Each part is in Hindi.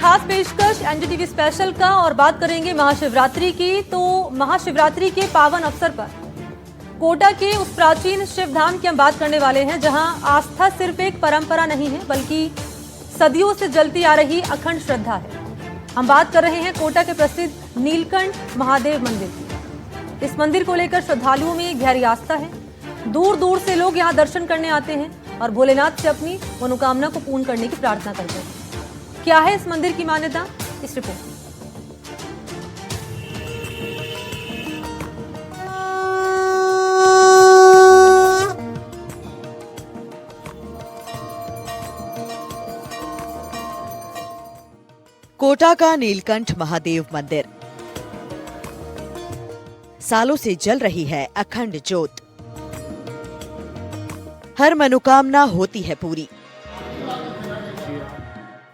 खास पेशकश एनडीटीवी स्पेशल का और बात करेंगे महाशिवरात्रि की। तो महाशिवरात्रि के पावन अवसर पर कोटा के उस प्राचीन शिव धाम की हम बात करने वाले हैं, जहां आस्था सिर्फ एक परंपरा नहीं है बल्कि सदियों से जलती आ रही अखंड श्रद्धा है। हम बात कर रहे हैं कोटा के प्रसिद्ध नीलकंठ महादेव मंदिर की। इस मंदिर को लेकर श्रद्धालुओं में गहरी आस्था है। दूर दूर से लोग यहां दर्शन करने आते हैं और भोलेनाथ से अपनी मनोकामना को पूर्ण करने की प्रार्थना करते हैं। क्या है इस मंदिर की मान्यता, इस रिपोर्ट। कोटा का नीलकंठ महादेव मंदिर, सालों से जल रही है अखंड ज्योत। हर मनोकामना होती है पूरी।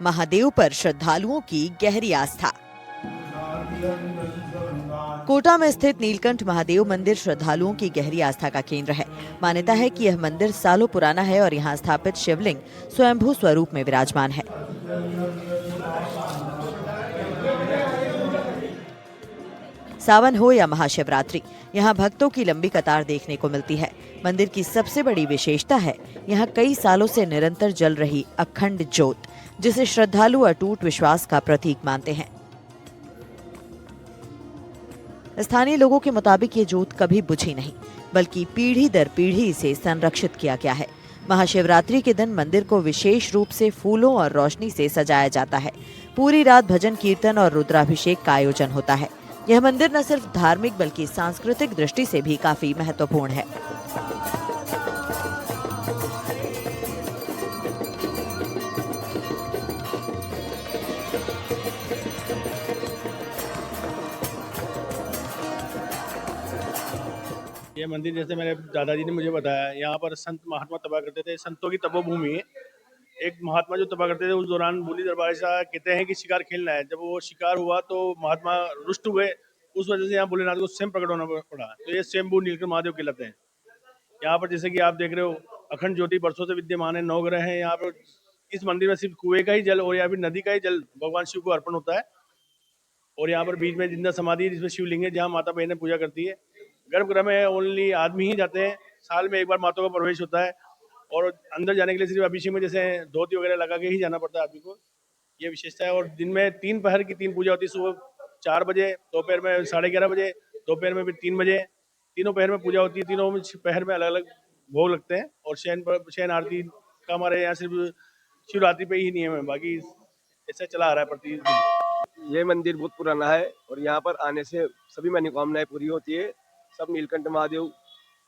महादेव पर श्रद्धालुओं की गहरी आस्था। कोटा में स्थित नीलकंठ महादेव मंदिर श्रद्धालुओं की गहरी आस्था का केंद्र है। मान्यता है कि यह मंदिर सालों पुराना है और यहाँ स्थापित शिवलिंग स्वयंभू स्वरूप में विराजमान है। सावन हो या महाशिवरात्रि, यहाँ भक्तों की लंबी कतार देखने को मिलती है। मंदिर की सबसे बड़ी विशेषता है यहाँ कई सालों से निरंतर जल रही अखंड ज्योत, जिसे श्रद्धालु अटूट विश्वास का प्रतीक मानते हैं। स्थानीय लोगों के मुताबिक ये ज्योत कभी बुझी नहीं, बल्कि पीढ़ी दर पीढ़ी इसे संरक्षित किया गया है। महाशिवरात्रि के दिन मंदिर को विशेष रूप से फूलों और रोशनी से सजाया जाता है। पूरी रात भजन कीर्तन और रुद्राभिषेक का आयोजन होता है। यह मंदिर न सिर्फ धार्मिक बल्कि सांस्कृतिक दृष्टि से भी काफी महत्वपूर्ण है। ये मंदिर जैसे मेरे दादाजी ने मुझे बताया, यहाँ पर संत महात्मा तपा करते थे। संतों की तपोभूमि है। एक महात्मा जो तपा करते थे, उस दौरान बूली दरबार शाह कहते हैं कि शिकार खेलना है। जब वो शिकार हुआ तो महात्मा रुष्ट हुए, उस वजह से यहाँ भोलेनाथ को स्वयं प्रकट होना पड़ा। तो ये स्वयंभू नीलकंठ महादेव कहलाते हैं। यहाँ पर जैसे कि आप देख रहे हो, अखंड ज्योति वर्षों से विद्यमान है। 9 ग्रह हैं यहाँ पर। इस मंदिर में सिर्फ कुएं का ही जल और या फिर नदी का ही जल भगवान शिव को अर्पण होता है। और यहाँ पर बीच में जिंदा समाधि है, जिसमें शिवलिंग है, जहाँ माता बहनें पूजा करती है। गर्भगृह में ओनली आदमी ही जाते हैं। साल में एक बार माता का प्रवेश होता है और अंदर जाने के लिए सिर्फ अभिषेक में जैसे धोती वगैरह लगा के ही जाना पड़ता है आदमी को। ये विशेषता है। और दिन में 3 पहर की 3 पूजा होती है। सुबह 4 बजे, दोपहर में 11:30 बजे, दोपहर में फिर 3 बजे। तीनों पहर में पूजा होती है। तीनों पहर में अलग अलग भोग लगते हैं। और शयन आरती का हमारे यहाँ सिर्फ शिवरात्रि पे ही नियम है, बाकी ऐसा चला आ रहा है प्रतिदिन। ये मंदिर बहुत पुराना है और यहाँ पर आने से सभी मनोकामनाएं पूरी होती है। सब नीलकंठ महादेव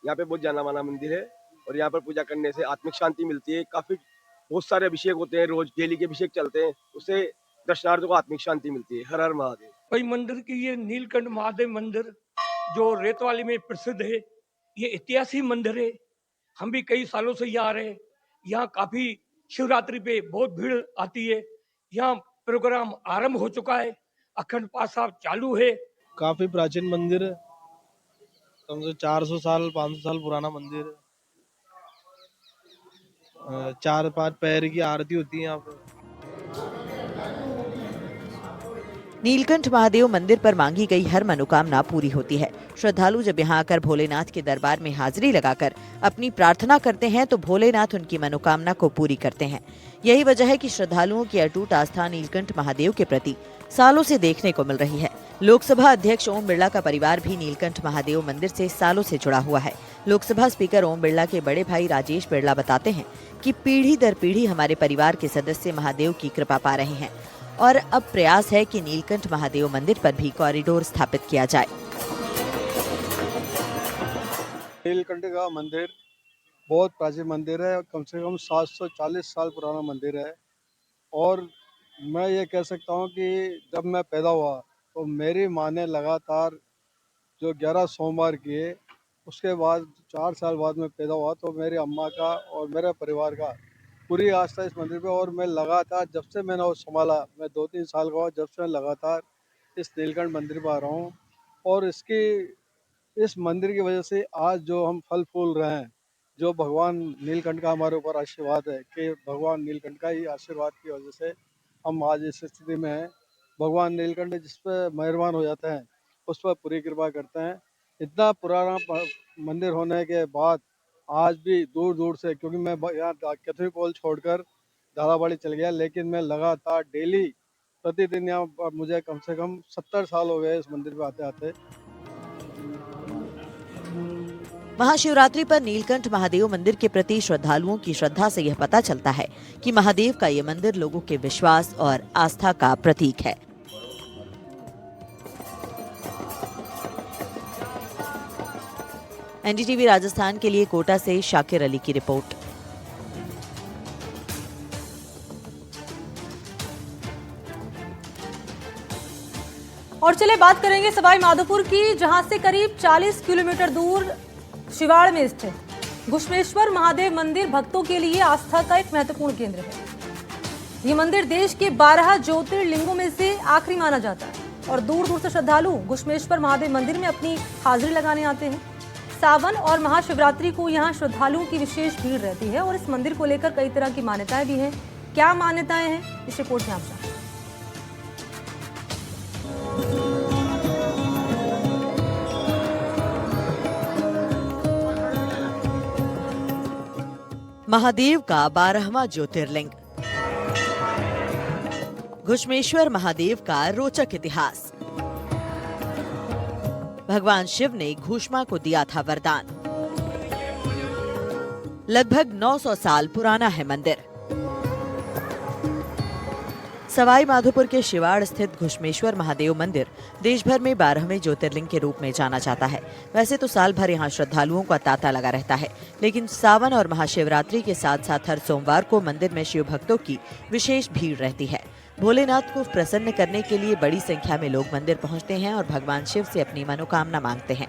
यहाँ पे बहुत जाना माना मंदिर है और यहाँ पर पूजा करने से आत्मिक शांति मिलती है। बहुत सारे अभिषेक होते हैं, रोज डेली के अभिषेक चलते हैं, उससे दर्शनार्थियों को आत्मिक शांति मिलती है। हर हर महादेव। कई मंदिर की ये नीलकंठ महादेव मंदिर जो रेतवाली में प्रसिद्ध है, ये ऐतिहासिक मंदिर है। हम भी कई सालों से यहाँ आ रहे हैं। यहाँ काफी शिवरात्रि पे बहुत भीड़ आती है। यहाँ प्रोग्राम आरंभ हो चुका है, अखंड पाठ साहब चालू है। काफी प्राचीन मंदिर है, कम से 400 साल 500 साल पुराना मंदिर है। 4-5 पैर की आरती होती है यहाँ पर। नीलकंठ महादेव मंदिर पर मांगी गई हर मनोकामना पूरी होती है। श्रद्धालु जब यहाँ आकर भोलेनाथ के दरबार में हाजिरी लगाकर अपनी प्रार्थना करते हैं तो भोलेनाथ उनकी मनोकामना को पूरी करते हैं। यही वजह है कि श्रद्धालुओं की अटूट आस्था नीलकंठ महादेव के प्रति सालों से देखने को मिल रही है। लोकसभा अध्यक्ष ओम बिरला का परिवार भी नीलकंठ महादेव मंदिर से सालों से जुड़ा हुआ है। लोकसभा स्पीकर ओम बिरला के बड़े भाई राजेश बिरला बताते हैं कि पीढ़ी दर पीढ़ी हमारे परिवार के सदस्य महादेव की कृपा पा रहे हैं और अब प्रयास है कि नीलकंठ महादेव मंदिर पर भी कॉरिडोर स्थापित किया जाए। नीलकंठ का मंदिर बहुत प्राचीन मंदिर है। कम से कम 740 साल पुराना मंदिर है। और मैं ये कह सकता हूँ कि जब मैं पैदा हुआ तो मेरी माँ ने लगातार जो 11 सोमवार किए, उसके बाद 4 साल बाद में पैदा हुआ तो मेरी अम्मा का और मेरे परिवार का पूरी आस्था इस मंदिर पे। और मैं लगातार जब से मैंने वो संभाला, मैं 2-3 साल का हुआ, जब से मैं लगातार इस नीलकंठ मंदिर पर आ रहा हूँ। और इस मंदिर की वजह से आज जो हम फल फूल रहे हैं, जो भगवान नीलकंठ का हमारे ऊपर आशीर्वाद है कि भगवान नीलकंठ का ही आशीर्वाद की वजह से हम आज इस स्थिति में हैं। भगवान नीलकंठ जिस पे मेहरबान हो जाते हैं उस पर पूरी कृपा करते हैं। इतना पुराना मंदिर होने के बाद आज भी दूर दूर से, क्योंकि मैं यहाँ कैथोलिक कॉलेज छोड़कर झालावाड़ी चल गया, लेकिन मैं लगातार डेली प्रतिदिन यहाँ मुझे कम से कम 70 साल हो गए इस मंदिर पे आते आते। महाशिवरात्रि पर नीलकंठ महादेव मंदिर के प्रति श्रद्धालुओं की श्रद्धा से यह पता चलता है कि महादेव का ये मंदिर लोगों के विश्वास और आस्था का प्रतीक है। एनडीटीवी राजस्थान के लिए कोटा से शाकिर अली की रिपोर्ट। और चलिए बात करेंगे सवाई माधोपुर की, जहां से करीब 40 किलोमीटर दूर शिवाड़ में स्थित घुश्मेश्वर महादेव मंदिर भक्तों के लिए आस्था का एक महत्वपूर्ण केंद्र है। ये मंदिर देश के 12 ज्योतिर्लिंगों में से आखिरी माना जाता है और दूर दूर से श्रद्धालु घुश्मेश्वर महादेव मंदिर में अपनी हाजिरी लगाने आते हैं। सावन और महाशिवरात्रि को यहाँ श्रद्धालुओं की विशेष भीड़ रहती है और इस मंदिर को लेकर कई तरह की मान्यताएं भी हैं। क्या मान्यताएं हैं, इस रिपोर्ट में आप जानते हैं। महादेव का 12वां ज्योतिर्लिंग, घुश्मेश्वर महादेव का रोचक इतिहास। भगवान शिव ने घुश्मा को दिया था वरदान। लगभग 900 साल पुराना है मंदिर। सवाई माधोपुर के शिवाड़ स्थित घुश्मेश्वर महादेव मंदिर देश भर में 12वें ज्योतिर्लिंग के रूप में जाना जाता है। वैसे तो साल भर यहाँ श्रद्धालुओं का तांता लगा रहता है, लेकिन सावन और महाशिवरात्रि के साथ साथ हर सोमवार को मंदिर में शिव भक्तों की विशेष भीड़ रहती है। भोलेनाथ को प्रसन्न करने के लिए बड़ी संख्या में लोग मंदिर पहुंचते हैं और भगवान शिव से अपनी मनोकामना मांगते हैं।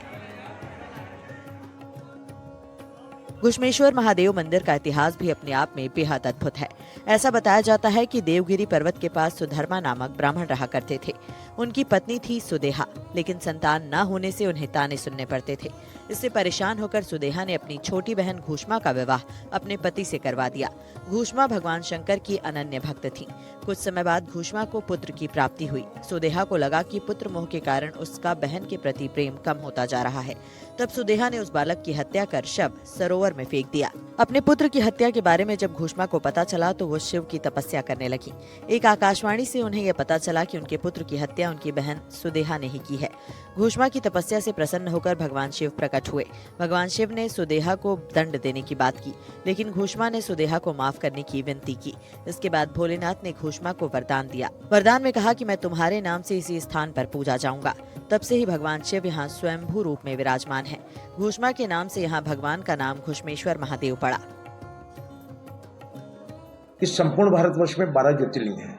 घुश्मेश्वर महादेव मंदिर का इतिहास भी अपने आप में बेहद अद्भुत है। ऐसा बताया जाता है कि देवगिरी पर्वत के पास सुधर्मा नामक ब्राह्मण रहा करते थे। उनकी पत्नी थी सुदेहा, लेकिन संतान न होने से उन्हें ताने सुनने पड़ते थे। इससे परेशान होकर सुदेहा ने अपनी छोटी बहन घुश्मा का विवाह अपने पति से करवा दिया। घुश्मा भगवान शंकर की अनन्य भक्त थी। कुछ समय बाद घुश्मा को पुत्र की प्राप्ति हुई। सुदेहा को लगा कि पुत्र मोह के कारण उसका बहन के प्रति प्रेम कम होता जा रहा है। तब सुदेहा ने उस बालक की हत्या कर शव सरोवर में फेंक दिया। अपने पुत्र की हत्या के बारे में जब घुश्मा को पता चला तो वो शिव की तपस्या करने लगी। एक आकाशवाणी से उन्हें यह पता चला कि उनके पुत्र की हत्या उनकी बहन सुदेहा ने ही की है। घुश्मा की तपस्या से प्रसन्न होकर भगवान शिव प्रकट हुए। भगवान शिव ने सुदेहा को दंड देने की बात की, लेकिन घुश्मा ने सुदेहा को माफ करने की विनती की। इसके बाद भोलेनाथ ने घुश्मा को वरदान दिया। वरदान में कहा कि मैं तुम्हारे नाम से इसी स्थान पर पूजा जाऊंगा। तब से ही भगवान शिव यहाँ स्वयंभू रूप में विराजमान है। घुश्मा के नाम से यहाँ भगवान का नाम घुश्मेश्वर महादेव पड़ा। इस संपूर्ण भारतवर्ष में 12 ज्योतिर्लिंग हैं।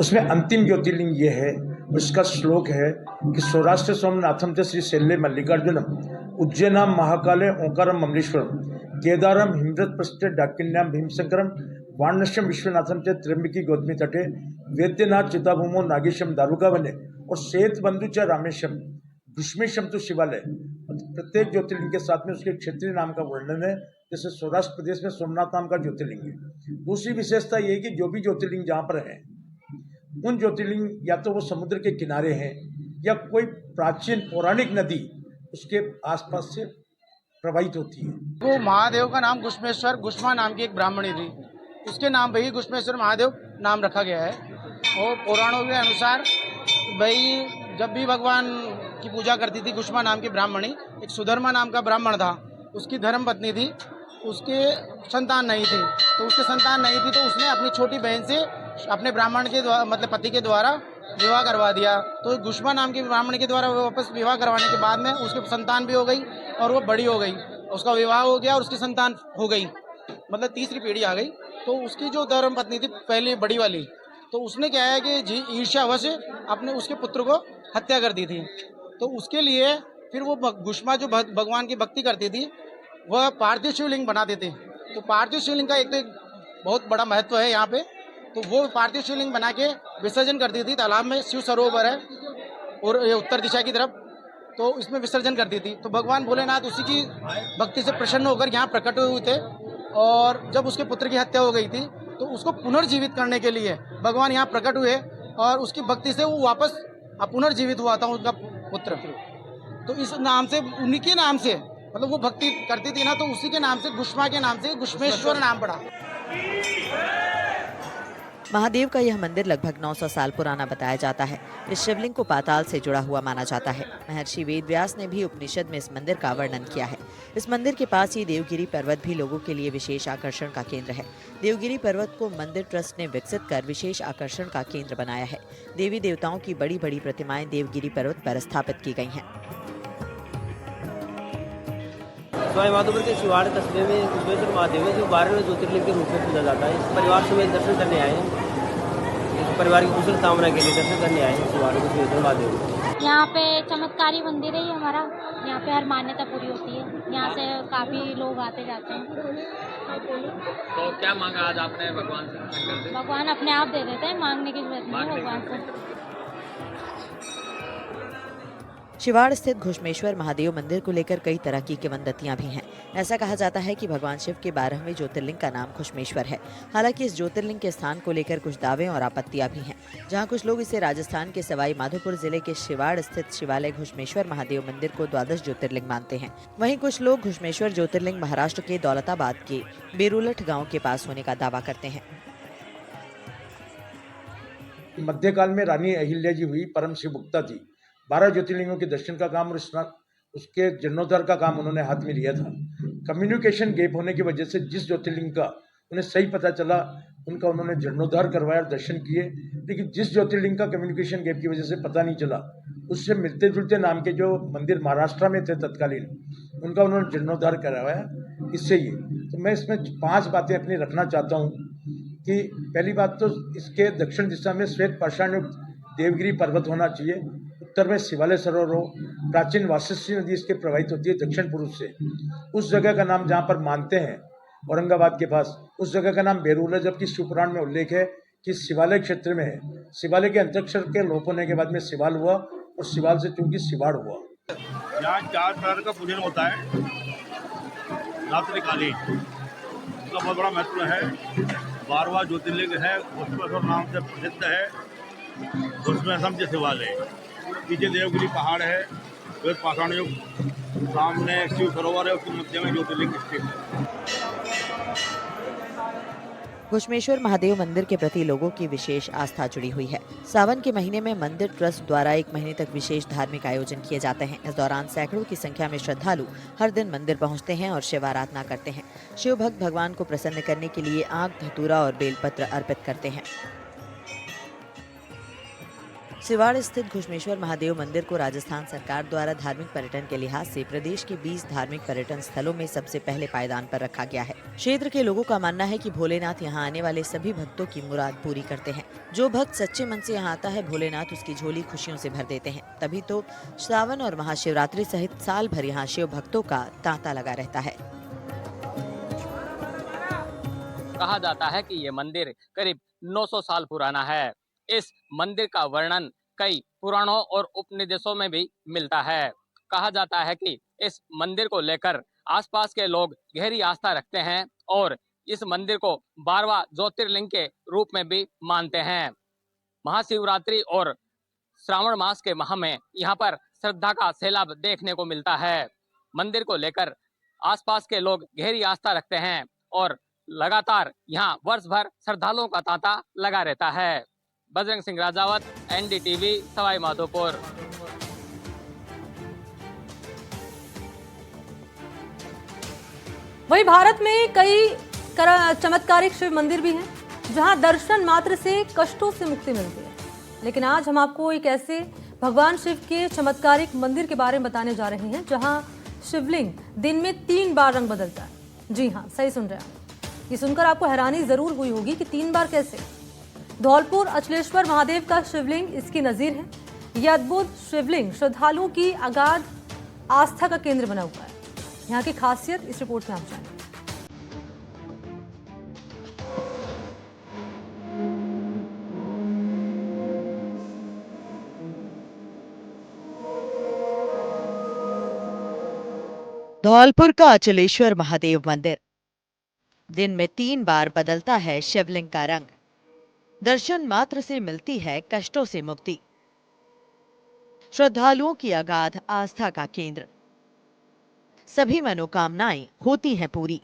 उसमें अंतिम ज्योतिर्लिंग ये है, उसका श्लोक है कि सौराष्ट्र सोमनाथम च श्री शैल्य मल्लिकार्जुनम उज्जैनाम महाकाले ओंकारम अमलेश्वरम केदारम हिमृत प्रस्थे डाकिन्याम भीमशंकरम वारणस्यम विश्वनाथम च त्र्यंबकी गौतमी तटे वेद्यनाथ चिताभूमो नागेशम दारुका वने और श्वेत बंधु च रामेशम घुश्मेशम तो शिवालय। प्रत्येक ज्योतिर्लिंग के साथ में उसके क्षेत्रीय नाम का वर्णन है। जैसे सौराष्ट्र प्रदेश में सोमनाथ नाम का ज्योतिर्लिंग है। दूसरी विशेषता ये है कि जो भी ज्योतिर्लिंग जहाँ पर है उन ज्योतिर्लिंग या तो वो समुद्र के किनारे हैं या कोई प्राचीन पौराणिक नदी उसके आसपास से प्रवाहित होती है। वो महादेव का नाम घुश्मेश्वर, घुश्मा नाम की एक ब्राह्मणी थी, उसके नाम पे ही घुश्मेश्वर महादेव नाम रखा गया है। और पुराणों के अनुसार भाई जब भी भगवान की पूजा करती थी घुश्मा नाम की ब्राह्मणी, एक सुधर्मा नाम का ब्राह्मण था, उसकी धर्म पत्नी थी, उसके संतान नहीं थी, तो उसके संतान नहीं थी तो उसने अपनी छोटी बहन से अपने ब्राह्मण के द्वारा मतलब पति के द्वारा विवाह करवा दिया। तो घुश्मा नाम की ब्राह्मण के द्वारा वापस विवाह करवाने के बाद में उसकी संतान भी हो गई और वो बड़ी हो गई, उसका विवाह हो गया और उसकी संतान हो गई, मतलब तीसरी पीढ़ी आ गई। तो उसकी जो धर्म पत्नी थी पहली बड़ी वाली, तो उसने क्या है कि ईर्ष्यावश अपने उसके पुत्र को हत्या कर दी थी। तो उसके लिए फिर वो घुश्मा जो भगवान की भक्ति करती थी वह पार्थिव शिवलिंग बनाते थे। तो पार्थिव शिवलिंग का एक तो बहुत बड़ा महत्व है यहाँ पे। तो वो पार्थिव शिवलिंग बना के विसर्जन करती थी तालाब में, शिव सरोवर है और ये उत्तर दिशा की तरफ, तो इसमें विसर्जन करती थी। तो भगवान भोलेनाथ उसी की भक्ति से प्रसन्न होकर यहाँ प्रकट हुए थे। और जब उसके पुत्र की हत्या हो गई थी तो उसको पुनर्जीवित करने के लिए भगवान यहाँ प्रकट हुए और उसकी भक्ति से वो वापस पुनर्जीवित हुआ था उनका पुत्र। तो इस नाम से, उन्हीं के नाम से, मतलब वो भक्ति करती थी ना, तो उसी के नाम से, गुष्मा के नाम से गुष्मेश्वर नाम पड़ा। महादेव का यह मंदिर लगभग 900 साल पुराना बताया जाता है। इस शिवलिंग को पाताल से जुड़ा हुआ माना जाता है। महर्षि वेदव्यास ने भी उपनिषद में इस मंदिर का वर्णन किया है। इस मंदिर के पास ही देवगिरी पर्वत भी लोगों के लिए विशेष आकर्षण का केंद्र है। देवगिरी पर्वत को मंदिर ट्रस्ट ने विकसित कर विशेष आकर्षण का केंद्र बनाया है। देवी देवताओं की बड़ी बड़ी प्रतिमाएं देवगिरी पर्वत पर स्थापित की गई हैं। सवाई माधोपुर के शिवाड़ कस्बे में गुष्मेश्वर महादेव है, जो 12वें ज्योतिर्लिंग के रूप में पूजा जाता है। इस परिवार समेत दर्शन करने आए हैं। इस परिवार की कुशल कामना के लिए दर्शन करने आए हैं शिवाड़ गुष्मेश्वर महादेव। यहाँ पे चमत्कारी मंदिर है ये हमारा। यहाँ पे हर मान्यता पूरी होती है। यहाँ से काफ़ी लोग आते जाते हैं। तो क्या मांगा आज आपने भगवान से? भगवान अपने आप दे देते हैं, मांगने की जरूरत नहीं है भगवान से। शिवाड़ स्थित घुश्मेश्वर महादेव मंदिर को लेकर कई तरह की किंवदंतियां भी हैं। ऐसा कहा जाता है कि भगवान शिव के 12वें ज्योतिर्लिंग का नाम घुश्मेश्वर है। हालांकि इस ज्योतिर्लिंग के स्थान को लेकर कुछ दावे और आपत्तियां भी हैं। जहां कुछ लोग इसे राजस्थान के सवाई माधोपुर जिले के शिवाड़ स्थित शिवालय घुश्मेश्वर महादेव मंदिर को द्वादश ज्योतिर्लिंग मानते हैं। वहीं कुछ लोग घुश्मेश्वर ज्योतिर्लिंग महाराष्ट्र के दौलताबाद के बेरुलठ गाँव के पास होने का दावा करते हैं। मध्यकाल में रानी अहिल्या जी हुई परम शिव भक्ता थी। 12 ज्योतिर्लिंगों के दर्शन का काम और उसके जीर्णोद्धार का काम उन्होंने हाथ में लिया था। कम्युनिकेशन गैप होने की वजह से जिस ज्योतिर्लिंग का उन्हें सही पता चला उनका उन्होंने जीर्णोद्धार करवाया और दर्शन किए, लेकिन जिस ज्योतिर्लिंग का कम्युनिकेशन गैप की वजह से पता नहीं चला उससे मिलते जुलते नाम के जो मंदिर महाराष्ट्र में थे तत्कालीन, उनका उन्होंने जीर्णोद्धार करवाया। इससे ये तो मैं इसमें 5 बातें अपनी रखना चाहता हूँ कि पहली बात तो इसके दक्षिण दिशा में श्वेत पाषाणयुक्त देवगिरी पर्वत होना चाहिए। उत्तर में शिवालय सरोवर हो। प्राचीन वाशिष्ठी नदी इसके प्रवाहित होती है दक्षिण पूर्व से। उस जगह का नाम जहाँ पर मानते हैं औरंगाबाद के पास, उस जगह का नाम बेरुल है, जबकि शिवपुराण में उल्लेख है कि शिवालय क्षेत्र में है। शिवालय के अंतक्षर के लोप होने के बाद में शिवाल हुआ और शिवाल से चूंकि शिवाड़ हुआ। यहाँ 4 प्रकार का पूजन होता है रात्रिकालीन। उसका बहुत बड़ा महत्व है। 12वां ज्योतिर्लिंग है, घुश्मेश्वर नाम से प्रसिद्ध है। घुश्मेश्वर शिवालय, पीछे देवगिरी पहाड़ है, श्वेत पाषाणयुक्त, सामने शिव सरोवर है, उसके मध्य में ज्योतिर्लिंग स्थित है। घुश्मेश्वर महादेव मंदिर के प्रति लोगों की विशेष आस्था जुड़ी हुई है। सावन के महीने में मंदिर ट्रस्ट द्वारा 1 महीने तक विशेष धार्मिक आयोजन किए जाते हैं। इस दौरान सैकड़ों की संख्या में श्रद्धालु हर दिन मंदिर पहुंचते हैं और शिव आराधना करते हैं। शिव भक्त भगवान को प्रसन्न करने के लिए आंख, धतूरा और बेलपत्र अर्पित करते हैं। शिवाड़ स्थित घुश्मेश्वर महादेव मंदिर को राजस्थान सरकार द्वारा धार्मिक पर्यटन के लिहाज से प्रदेश के 20 धार्मिक पर्यटन स्थलों में सबसे पहले पायदान पर रखा गया है। क्षेत्र के लोगों का मानना है कि भोलेनाथ यहां आने वाले सभी भक्तों की मुराद पूरी करते हैं। जो भक्त सच्चे मन से यहां आता है, भोलेनाथ उसकी झोली खुशियों से भर देते हैं। तभी तो सावन और महाशिवरात्रि सहित साल भर यहाँ शिव भक्तों का तांता लगा रहता है। कहा जाता है कि ये मंदिर करीब 900 साल पुराना है। इस मंदिर का वर्णन कई पुराणों और उपनिदेशों में भी मिलता है। कहा जाता है कि इस मंदिर को लेकर आसपास के लोग गहरी आस्था रखते हैं और इस मंदिर को 12वां ज्योतिर्लिंग के रूप में भी मानते हैं। महाशिवरात्रि और श्रावण मास के माह में यहाँ पर श्रद्धा का सैलाब देखने को मिलता है। मंदिर को लेकर आसपास के लोग गहरी आस्था रखते हैं और लगातार यहाँ वर्ष भर श्रद्धालुओं का तांता लगा रहता है। बजरंग सिंह राजावत, NDTV, सवाई माधोपुर। वहीं भारत में कई चमत्कारिक शिव मंदिर भी हैं जहां दर्शन मात्र से कष्टों से मुक्ति मिलती है। लेकिन आज हम आपको एक ऐसे भगवान शिव के चमत्कारिक मंदिर के बारे में बताने जा रहे हैं जहां शिवलिंग दिन में 3 बार रंग बदलता है। जी हाँ, सही सुन रहे हैं आप। ये सुनकर आपको हैरानी जरूर हुई होगी कि 3 बार कैसे। धौलपुर अचलेश्वर महादेव का शिवलिंग इसकी नजीर है। यह अद्भुत शिवलिंग श्रद्धालुओं की अगाध आस्था का केंद्र बना हुआ है। यहाँ की खासियत इस रिपोर्ट में आप जानें। धौलपुर का अचलेश्वर महादेव मंदिर दिन में 3 बार बदलता है शिवलिंग का रंग। दर्शन मात्र से मिलती है कष्टों से मुक्ति। श्रद्धालुओं की अगाध आस्था का केंद्र, सभी मनोकामनाएं होती हैं पूरी।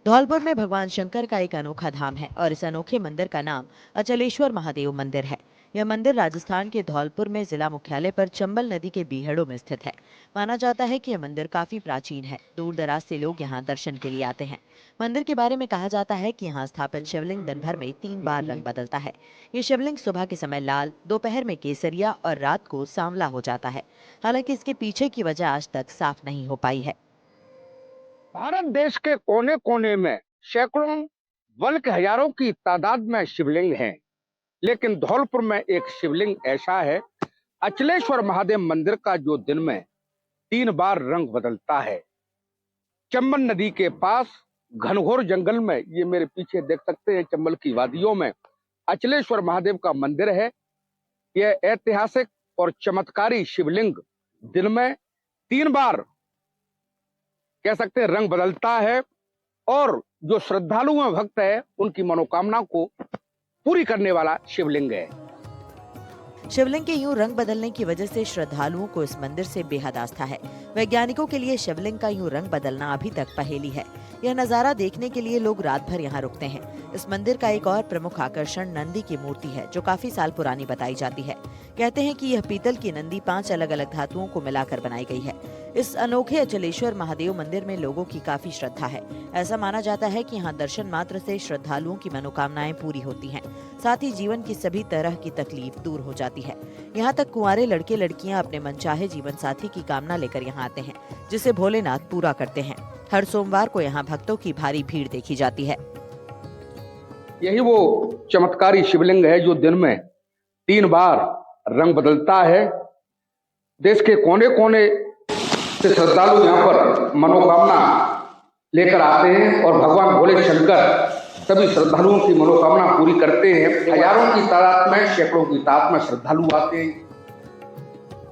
धौलपुर में भगवान शंकर का एक अनोखा धाम है और इस अनोखे मंदिर का नाम अचलेश्वर महादेव मंदिर है। यह मंदिर राजस्थान के धौलपुर में जिला मुख्यालय पर चंबल नदी के बीहड़ों में स्थित है। माना जाता है कि यह मंदिर काफी प्राचीन है। दूर दराज से लोग यहाँ दर्शन के लिए आते हैं। मंदिर के बारे में कहा जाता है कि यहाँ स्थापित शिवलिंग दिन भर में 3 बार रंग बदलता है। ये शिवलिंग सुबह के समय लाल, दोपहर में केसरिया और रात को सांवला हो जाता है। हालांकि इसके पीछे की वजह आज तक साफ नहीं हो पाई है। भारत देश के कोने कोने में सैकड़ों बल्कि हजारों की तादाद में शिवलिंग हैं, लेकिन धौलपुर में एक शिवलिंग ऐसा है, अचलेश्वर महादेव मंदिर का, जो दिन में 3 बार रंग बदलता है। चंबल नदी के पास घनघोर जंगल में, ये मेरे पीछे देख सकते हैं, चंबल की वादियों में अचलेश्वर महादेव का मंदिर है। यह ऐतिहासिक और चमत्कारी शिवलिंग दिन में 3 बार कह सकते हैं रंग बदलता है और जो श्रद्धालु हैं, भक्त है, उनकी मनोकामना को पूरी करने वाला शिवलिंग है। शिवलिंग के यूं रंग बदलने की वजह से श्रद्धालुओं को इस मंदिर से बेहद आस्था है। वैज्ञानिकों के लिए शिवलिंग का यूं रंग बदलना अभी तक पहेली है। यह नजारा देखने के लिए लोग रात भर यहाँ रुकते हैं। इस मंदिर का एक और प्रमुख आकर्षण नंदी की मूर्ति है, जो काफी साल पुरानी बताई जाती है। कहते हैं कि यह पीतल की नंदी 5 अलग अलग धातुओं को मिलाकर बनाई गई है। इस अनोखे अचलेश्वर महादेव मंदिर में लोगों की काफी श्रद्धा है। ऐसा माना जाता है कि यहाँ दर्शन मात्र से श्रद्धालुओं की मनोकामनाएं पूरी होती हैं। साथ ही जीवन की सभी तरह की तकलीफ दूर हो जाती है। यहाँ तक कुंवारे लड़के लड़कियाँ अपने मनचाहे जीवन साथी की कामना लेकर यहाँ आते हैं, जिसे भोलेनाथ पूरा करते हैं। हर सोमवार को यहाँ भक्तों की भारी भीड़ देखी जाती है। यही वो चमत्कारी शिवलिंग है जो दिन में 3 बार रंग बदलता है। देश के कोने कोने से श्रद्धालु यहाँ पर मनोकामना लेकर आते हैं और भगवान भोले शंकर सभी श्रद्धालुओं की मनोकामना पूरी करते हैं। हजारों की तादाद में, सैकड़ों की तादाद में श्रद्धालु आते हैं।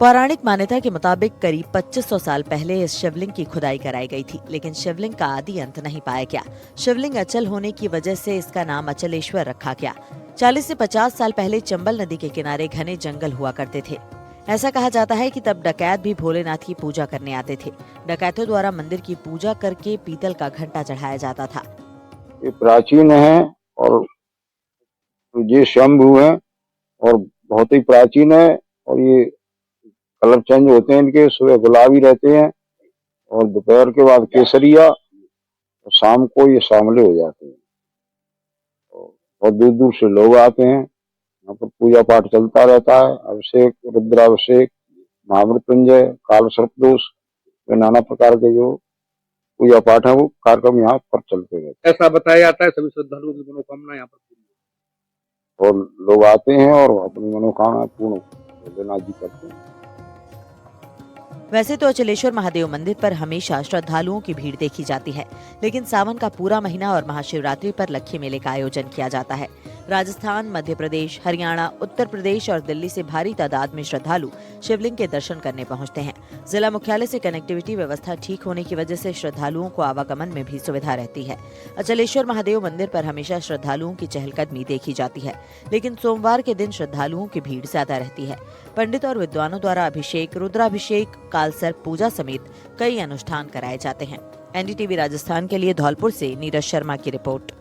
पौराणिक मान्यता के मुताबिक करीब 2500 साल पहले इस शिवलिंग की खुदाई कराई गई थी, लेकिन शिवलिंग का आदि अंत नहीं पाया गया। शिवलिंग अचल होने की वजह से इसका नाम अचलेश्वर रखा गया। 40 से 50 साल पहले चंबल नदी के किनारे घने जंगल हुआ करते थे। ऐसा कहा जाता है कि तब डकैत भी भोलेनाथ की पूजा करने आते थे। डकैतों द्वारा मंदिर की पूजा करके पीतल का घंटा चढ़ाया जाता था। ये प्राचीन है और ये शंभु है और बहुत ही प्राचीन है और ये कलर चेंज होते हैं इनके। सुबह गुलाबी रहते हैं और दोपहर के बाद केसरिया और शाम को ये सांवले हो जाते हैं। बहुत दूर दूर से लोग आते हैं। यहाँ पर पूजा पाठ चलता रहता है। अभिषेक, रुद्राभिषेक, महामृत्युंजय, काल सर्पदोष, नाना प्रकार के जो पूजा पाठ है वो कार्यक्रम यहाँ पर चलते रहते हैं। ऐसा बताया जाता है सभी श्रद्धालुओं की मनोकामना यहाँ पर पूरी और लोग आते हैं और अपनी मनोकामना पूर्ण भोलेनाथ जी करते हैं। वैसे तो अचलेश्वर महादेव मंदिर पर हमेशा श्रद्धालुओं की भीड़ देखी जाती है, लेकिन सावन का पूरा महीना और महाशिवरात्रि पर लक्खी मेले का आयोजन किया जाता है। राजस्थान, मध्य प्रदेश, हरियाणा, उत्तर प्रदेश और दिल्ली से भारी तादाद में श्रद्धालु शिवलिंग के दर्शन करने पहुंचते हैं। जिला मुख्यालय से कनेक्टिविटी व्यवस्था ठीक होने की वजह से श्रद्धालुओं को आवागमन में भी सुविधा रहती है। अचलेश्वर महादेव मंदिर पर हमेशा श्रद्धालुओं की चहलकदमी देखी जाती है, लेकिन सोमवार के दिन श्रद्धालुओं की भीड़ ज्यादा रहती है। पंडित और विद्वानों द्वारा अभिषेक, रुद्राभिषेक, कालसर्प पूजा समेत कई अनुष्ठान कराए जाते हैं। एनडीटीवी राजस्थान के लिए धौलपुर से नीरज शर्मा की रिपोर्ट।